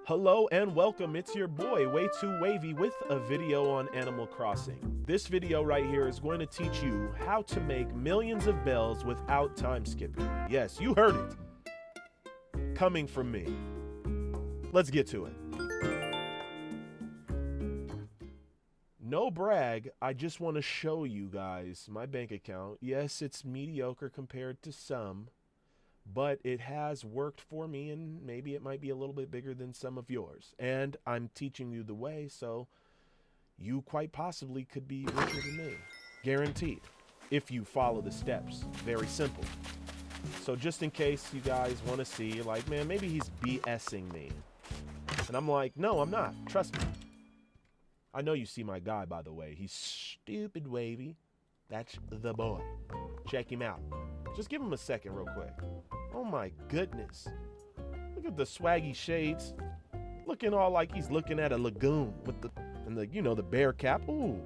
Hello and welcome, it's your boy Way Too Wavy with a video on Animal Crossing. This video right here is going to teach you how to make millions of bells without time skipping. Yes, you heard it. Coming from me. Let's get to it. No brag, I just want to show you guys my bank account. Yes, it's mediocre compared to some, but it has worked for me, and maybe it might be a little bit bigger than some of yours. And I'm teaching you the way, so you quite possibly could be richer than me. Guaranteed. If you follow the steps. Very simple. So just in case you guys want to see, like, man, maybe he's BSing me. And I'm like, no, I'm not. Trust me. I know you see my guy, by the way. He's stupid wavy. That's the boy. Check him out. Just give him a second real quick. Oh my goodness. Look at the swaggy shades. Looking all like he's looking at a lagoon with the bear cap. Ooh.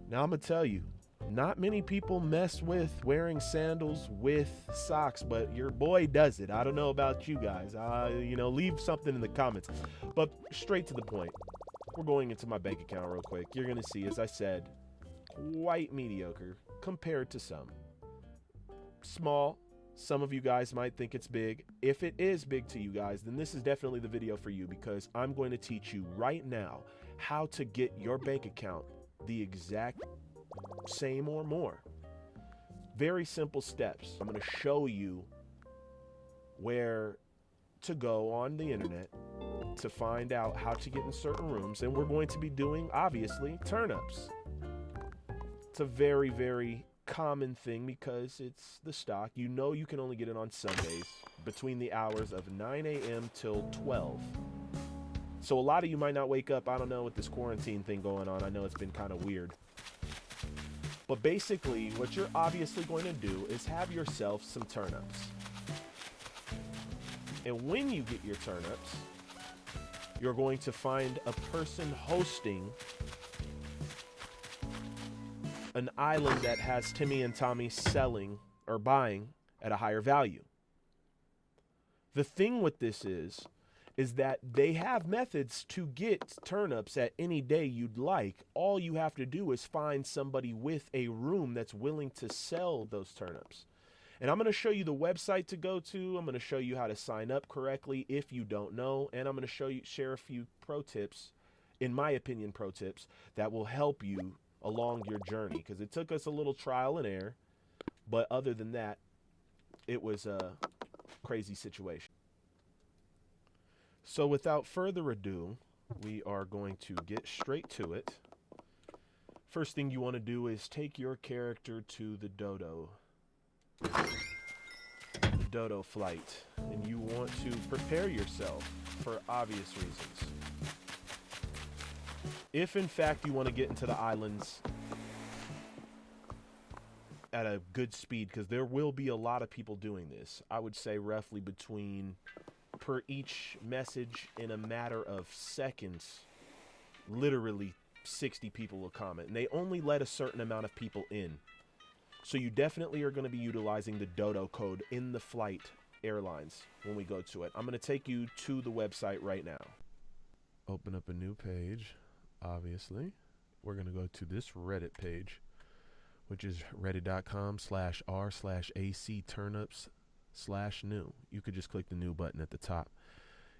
Now I'm gonna tell you, not many people mess with wearing sandals with socks, but your boy does it. I don't know about you guys. Leave something in the comments. But straight to the point. We're going into my bank account real quick. You're gonna see, as I said, quite mediocre compared to some. Small. Some of you guys might think it's big. If it is big to you guys, then this is definitely the video for you, because I'm going to teach you right now how to get your bank account the exact same or more. Very simple steps. I'm going to show you where to go on the internet to find out how to get in certain rooms, and we're going to be doing, obviously, turn-ups. It's a very, very common thing because it's the stock. You know you can only get it on Sundays between the hours of 9 a.m. till 12. So a lot of you might not wake up. I don't know, with this quarantine thing going on. I know it's been kind of weird. But basically, what you're obviously going to do is have yourself some turn-ups. And when you get your turn-ups, you're going to find a person hosting an island that has Timmy and Tommy selling or buying at a higher value. The thing with this is that they have methods to get turnips at any day you'd like. All you have to do is find somebody with a room that's willing to sell those turnips. And I'm going to show you the website to go to. I'm going to show you how to sign up correctly if you don't know. And I'm going to share a few pro tips, in my opinion, pro tips that will help you along your journey, because it took us a little trial and error, but other than that, it was a crazy situation. So without further ado, we are going to get straight to it. First thing you want to do is take your character to the dodo flight, and you want to prepare yourself for obvious reasons. If in fact you want to get into the islands at a good speed, because there will be a lot of people doing this, I would say roughly between, per each message in a matter of seconds, literally 60 people will comment, and they only let a certain amount of people in. So you definitely are going to be utilizing the dodo code in the flight airlines when we go to it. I'm going to take you to the website right now. Open up a new page. Obviously, we're going to go to this Reddit page, which is reddit.com/r/acturnips/new. You could just click the new button at the top.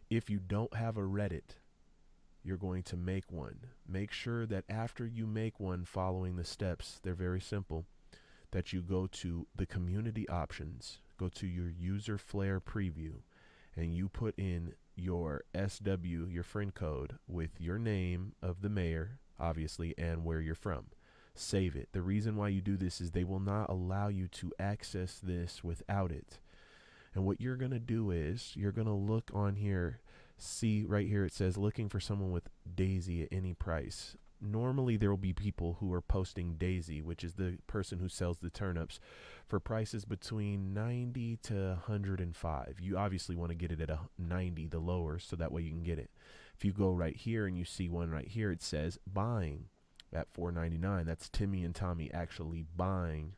If you don't have a Reddit, you're going to make one. Make sure that after you make one, following the steps, they're very simple, that you go to the community options, go to your user flare preview, and you put in your SW, your friend code, with your name of the mayor, obviously, and where you're from. Save it. The reason why you do this is they will not allow you to access this without it. And what you're going to do is you're going to look on here, see right here it says looking for someone with Daisy at any price. Normally there will be people who are posting Daisy, which is the person who sells the turnips, for prices between 90 to 105. You obviously want to get it at a 90, the lower, so that way you can get it. If you go right here and you see one right here, it says buying at $4.99. That's Timmy and Tommy actually buying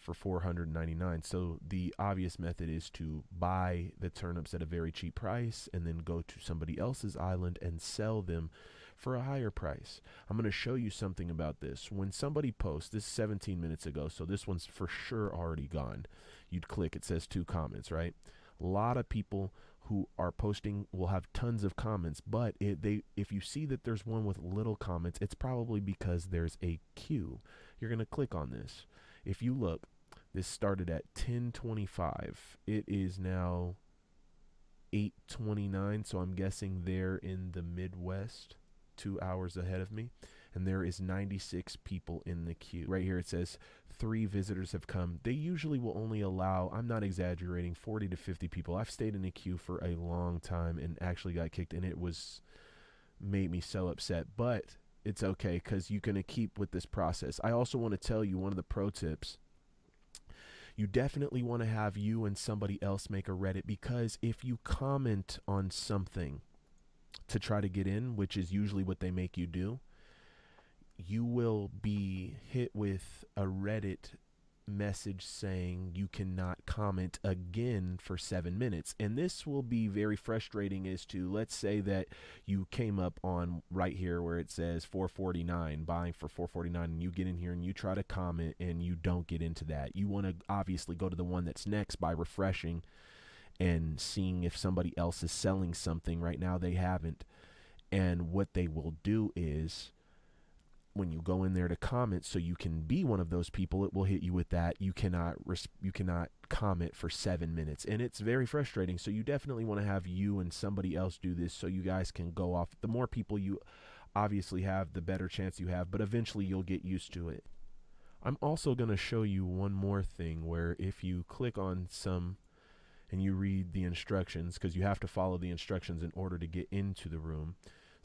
for 499. So the obvious method is to buy the turnips at a very cheap price and then go to somebody else's island and sell them for a higher price. I'm going to show you something about this. When somebody posts, this is 17 minutes ago, so this one's for sure already gone. You'd click, it says 2 comments, right? A lot of people who are posting will have tons of comments, but if you see that there's one with little comments, it's probably because there's a queue. You're going to click on this. If you look, this started at 10:25. It is now 8:29, so I'm guessing they're in the Midwest, 2 hours ahead of me, and there is 96 people in the queue. Right here it says 3 visitors have come. They usually will only allow, I'm not exaggerating, 40 to 50 people. I've stayed in a queue for a long time and actually got kicked, and it made me so upset, but it's okay because you're going to keep with this process. I also want to tell you one of the pro tips. You definitely want to have you and somebody else make a Reddit, because if you comment on something to try to get in, which is usually what they make you do, you will be hit with a Reddit message saying you cannot comment again for 7 minutes. And this will be very frustrating as to, let's say that you came up on right here where it says 449, buying for 449, and you get in here and you try to comment and you don't get into that. You want to obviously go to the one that's next by refreshing and seeing if somebody else is selling something. Right now they haven't. And what they will do is, when you go in there to comment, so you can be one of those people, it will hit you with that you cannot comment for 7 minutes, and it's very frustrating. So you definitely want to have you and somebody else do this so you guys can go off. The more people you obviously have, the better chance you have, but eventually you'll get used to it. I'm also going to show you one more thing where if you click on some and you read the instructions, because you have to follow the instructions in order to get into the room,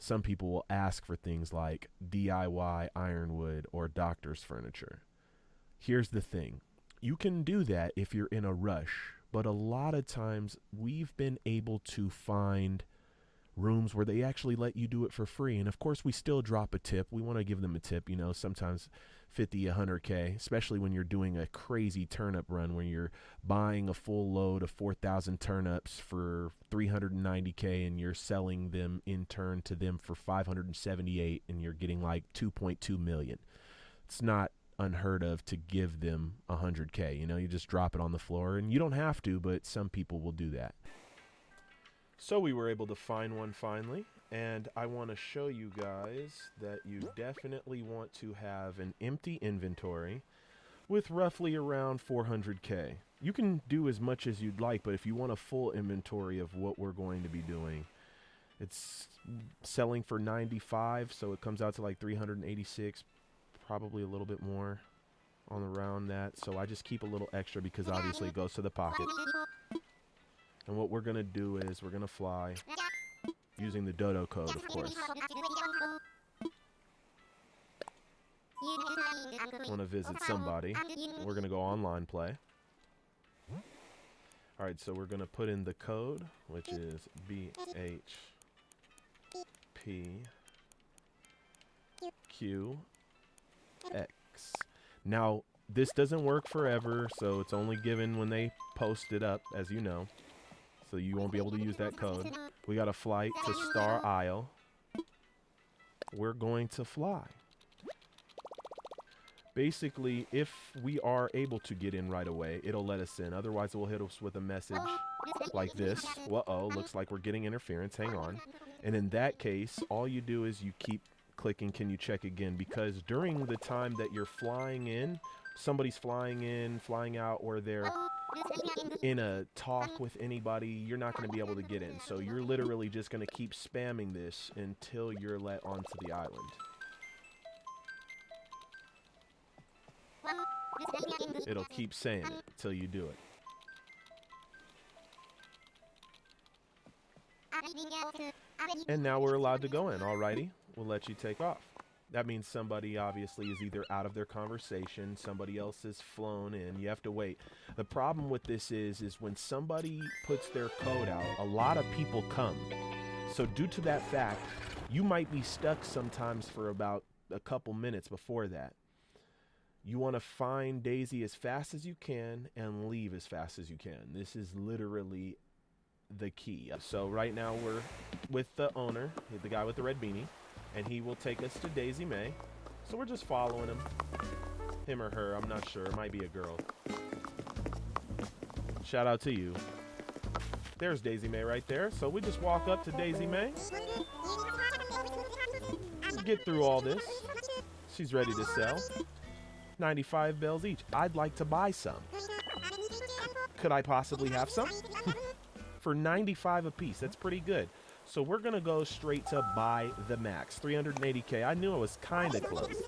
some people will ask for things like DIY ironwood or doctor's furniture. Here's the thing. You can do that if you're in a rush, but a lot of times we've been able to find rooms where they actually let you do it for free. And of course we still drop a tip. We want to give them a tip, you know, sometimes 50, 100K, especially when you're doing a crazy turnip run where you're buying a full load of 4,000 turnips for 390K and you're selling them in turn to them for 578 and you're getting like 2.2 million. It's not unheard of to give them 100K. You know, you just drop it on the floor, and you don't have to, but some people will do that. So we were able to find one finally, and I want to show you guys that you definitely want to have an empty inventory with roughly around 400K. You can do as much as you'd like, but if you want a full inventory of what we're going to be doing, it's selling for 95, so it comes out to like 386, probably a little bit more on around that. So I just keep a little extra because obviously it goes to the pocket. And what we're going to do is we're going to fly using the dodo code, of course. Want to visit somebody. We're going to go online play. All right, so we're going to put in the code, which is BHPQX. Now, this doesn't work forever, so it's only given when they post it up, as you know. So you won't be able to use that code. We got a flight to Star Isle. We're going to fly. Basically, if we are able to get in right away, it'll let us in. Otherwise, it will hit us with a message like this. Uh-oh, looks like we're getting interference. Hang on. And in that case, all you do is you keep clicking, can you check again? Because during the time that you're flying in, somebody's flying in, flying out, or they're in a talk with anybody, you're not going to be able to get in. So you're literally just going to keep spamming this until you're let onto the island. It'll keep saying it until you do it. And now we're allowed to go in. Alrighty, we'll let you take off. That means somebody obviously is either out of their conversation, somebody else has flown in, you have to wait. The problem with this is when somebody puts their code out, a lot of people come. So due to that fact, you might be stuck sometimes for about a couple minutes before that. You want to find Daisy as fast as you can and leave as fast as you can. This is literally the key. So right now we're with the owner, the guy with the red beanie, and he will take us to Daisy Mae. So we're just following him. Him or her, I'm not sure. It might be a girl. Shout out to you. There's Daisy Mae right there. So we just walk up to Daisy Mae. Get through all this. She's ready to sell. 95 bells each. I'd like to buy some. Could I possibly have some? For 95 a piece. That's pretty good. So we're going to go straight to buy the max. 380K. I knew it was kind of close.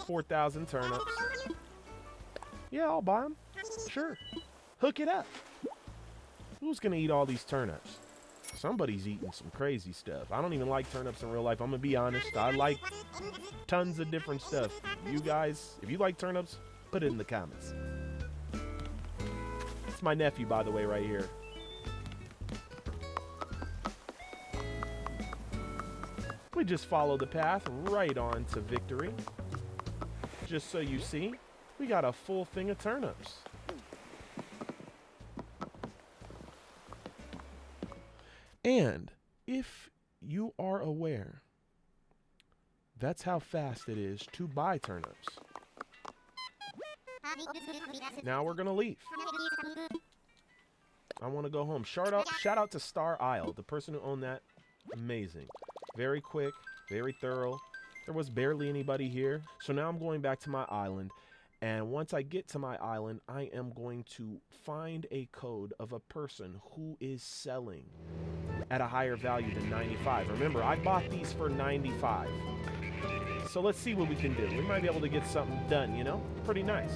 4,000 turnips. Yeah, I'll buy them. Sure. Hook it up. Who's going to eat all these turnips? Somebody's eating some crazy stuff. I don't even like turnips in real life. I'm going to be honest. I like tons of different stuff. You guys, if you like turnips, put it in the comments. It's my nephew, by the way, right here. We just follow the path right on to victory. Just so you see, we got a full thing of turnips. And if you are aware, that's how fast it is to buy turnips. Now we're going to leave. I want to go home. Shout out to Star Isle, the person who owned that. Amazing. Very quick, very thorough. There was barely anybody here. So now I'm going back to my island. And once I get to my island, I am going to find a code of a person who is selling at a higher value than 95. Remember, I bought these for 95. So let's see what we can do. We might be able to get something done, you know? Pretty nice.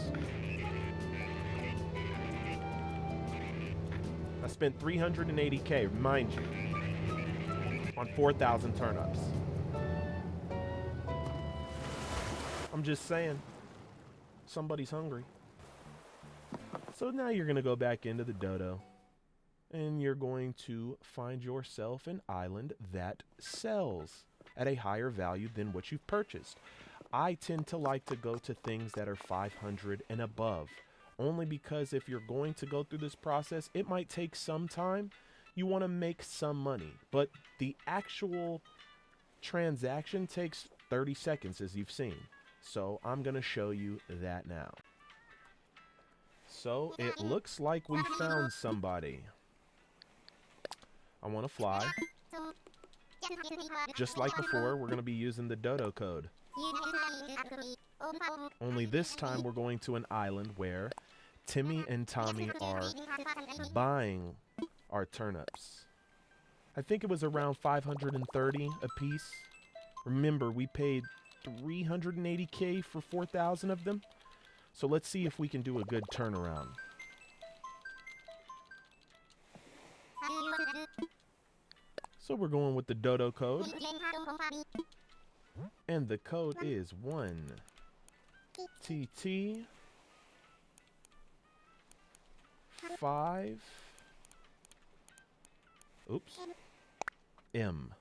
I spent 380K, mind you, on 4,000 turnips. I'm just saying, somebody's hungry. So now you're going to go back into the dodo, and you're going to find yourself an island that sells at a higher value than what you've purchased. I tend to like to go to things that are 500 and above, only because if you're going to go through this process, it might take some time. You want to make some money, but the actual transaction takes 30 seconds, as you've seen. So I'm going to show you that now. So it looks like we found somebody. I want to fly. Just like before, we're going to be using the dodo code. Only this time we're going to an island where Timmy and Tommy are buying our turnips. I think it was around 530 a piece. Remember, we paid 380K for 4,000 of them. So let's see if we can do a good turnaround. So we're going with the dodo code. And the code is 1TT 5 M.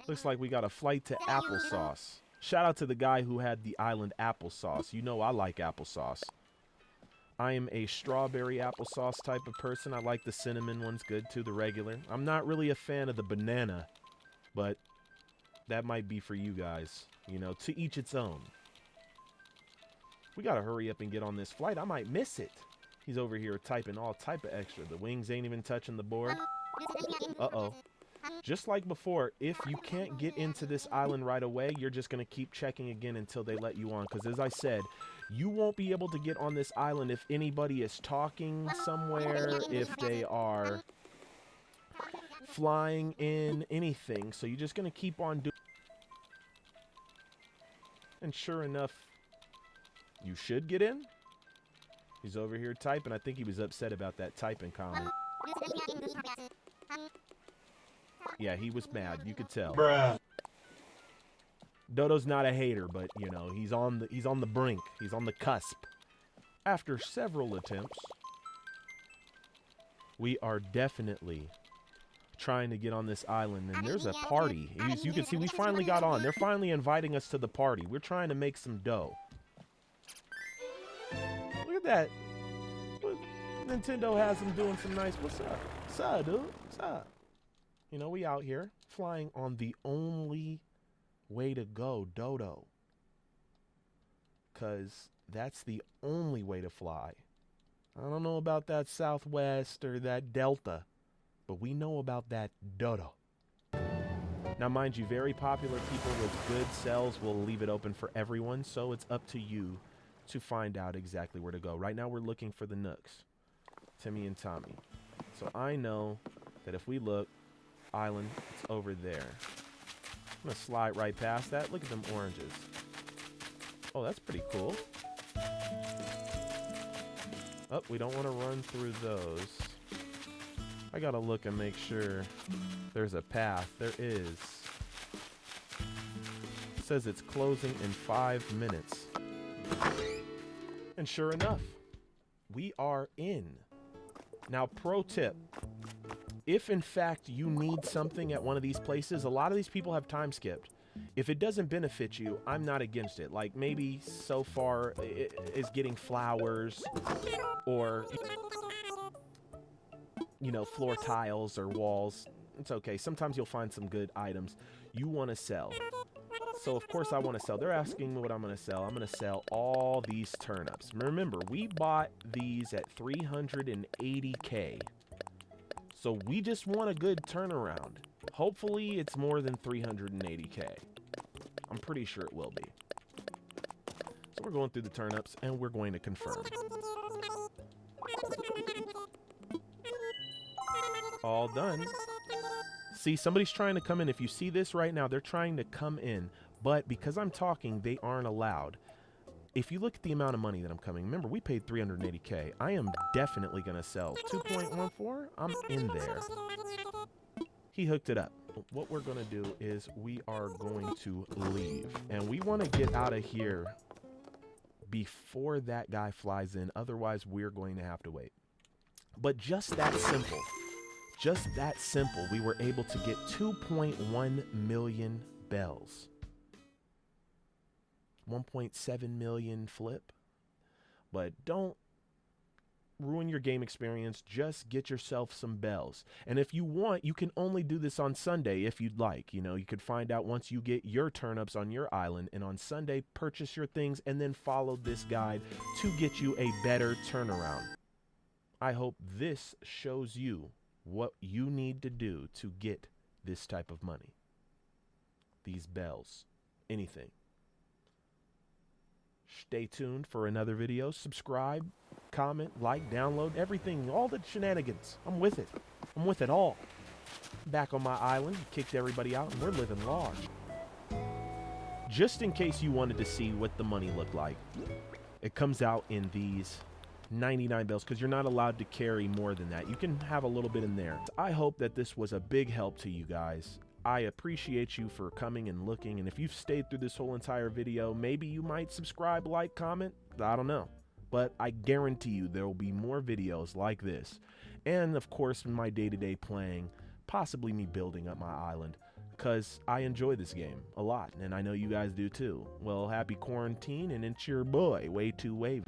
Looks like we got a flight to applesauce. Shout out to the guy who had the island applesauce. You know I like applesauce. I am a strawberry applesauce type of person. I like the cinnamon ones good too, the regular. I'm not really a fan of the banana, but that might be for you guys. You know, to each its own. We gotta hurry up and get on this flight. I might miss it. He's over here typing all type of extra. The wings ain't even touching the board. Uh-oh. Just like before, if you can't get into this island right away, you're just going to keep checking again until they let you on. Because as I said, you won't be able to get on this island if anybody is talking somewhere, if they are flying in, anything. So you're just going to keep on doing. And sure enough, you should get in. He's over here typing. I think he was upset about that typing comment. Yeah, he was mad. You could tell. Bruh. Dodo's not a hater, but you know, he's on the brink. He's on the cusp. After several attempts, we are definitely trying to get on this island, and there's a party. As you can see, we finally got on. They're finally inviting us to the party. We're trying to make some dough. Look at that. Nintendo has them doing some nice. What's up? What's up, dude? What's up? You know, we out here flying on the only way to go, Dodo. Because that's the only way to fly. I don't know about that Southwest or that Delta, but we know about that Dodo. Now, mind you, very popular people with good cells will leave it open for everyone, so it's up to you to find out exactly where to go. Right now, we're looking for the Nooks, Timmy and Tommy. So I know that if we look, island, it's over there. I'm going to slide right past that. Look at them oranges. Oh, that's pretty cool. Oh, we don't want to run through those. I got to look and make sure there's a path. There is. It says it's closing in 5 minutes. And sure enough, we are in. Now, pro tip. If, in fact, you need something at one of these places, a lot of these people have time skipped. If it doesn't benefit you, I'm not against it. Like, maybe so far it is getting flowers or, you know, floor tiles or walls. It's okay. Sometimes you'll find some good items you want to sell. So, of course, I want to sell. They're asking me what I'm going to sell. I'm going to sell all these turnips. Remember, we bought these at 380K. So we just want a good turnaround. Hopefully it's more than 380K. I'm pretty sure it will be. So we're going through the turnips and we're going to confirm. All done. See, somebody's trying to come in. If you see this right now, they're trying to come in. But because I'm talking, they aren't allowed. If you look at the amount of money that I'm coming, remember, we paid 380K. I am definitely going to sell 2.14. I'm in there. He hooked it up. What we're going to do is we are going to leave. And we want to get out of here before that guy flies in. Otherwise, we're going to have to wait. But just that simple. Just that simple. We were able to get 2.1 million bells. 1.7 million flip. But don't ruin your game experience. Just get yourself some bells. And if you want, you can only do this on Sunday if you'd like. You know, you could find out once you get your turnips on your island, and on Sunday purchase your things and then follow this guide to get you a better turnaround. I hope this shows you what you need to do to get this type of money. These bells. Anything. Stay tuned for another video. Subscribe, comment, like, download, everything, all the shenanigans. I'm with it. I'm with it all. Back on my island, kicked everybody out, and we're living large. Just in case you wanted to see what the money looked like, it comes out in these 99 bells because you're not allowed to carry more than that. You can have a little bit in there. I hope that this was a big help to you guys. I appreciate you for coming and looking, and if you've stayed through this whole entire video, maybe you might subscribe, like, comment, I don't know. But I guarantee you there will be more videos like this. And, of course, my day-to-day playing, possibly me building up my island, because I enjoy this game a lot, and I know you guys do too. Well, happy quarantine, and it's your boy, Way Too Wavy.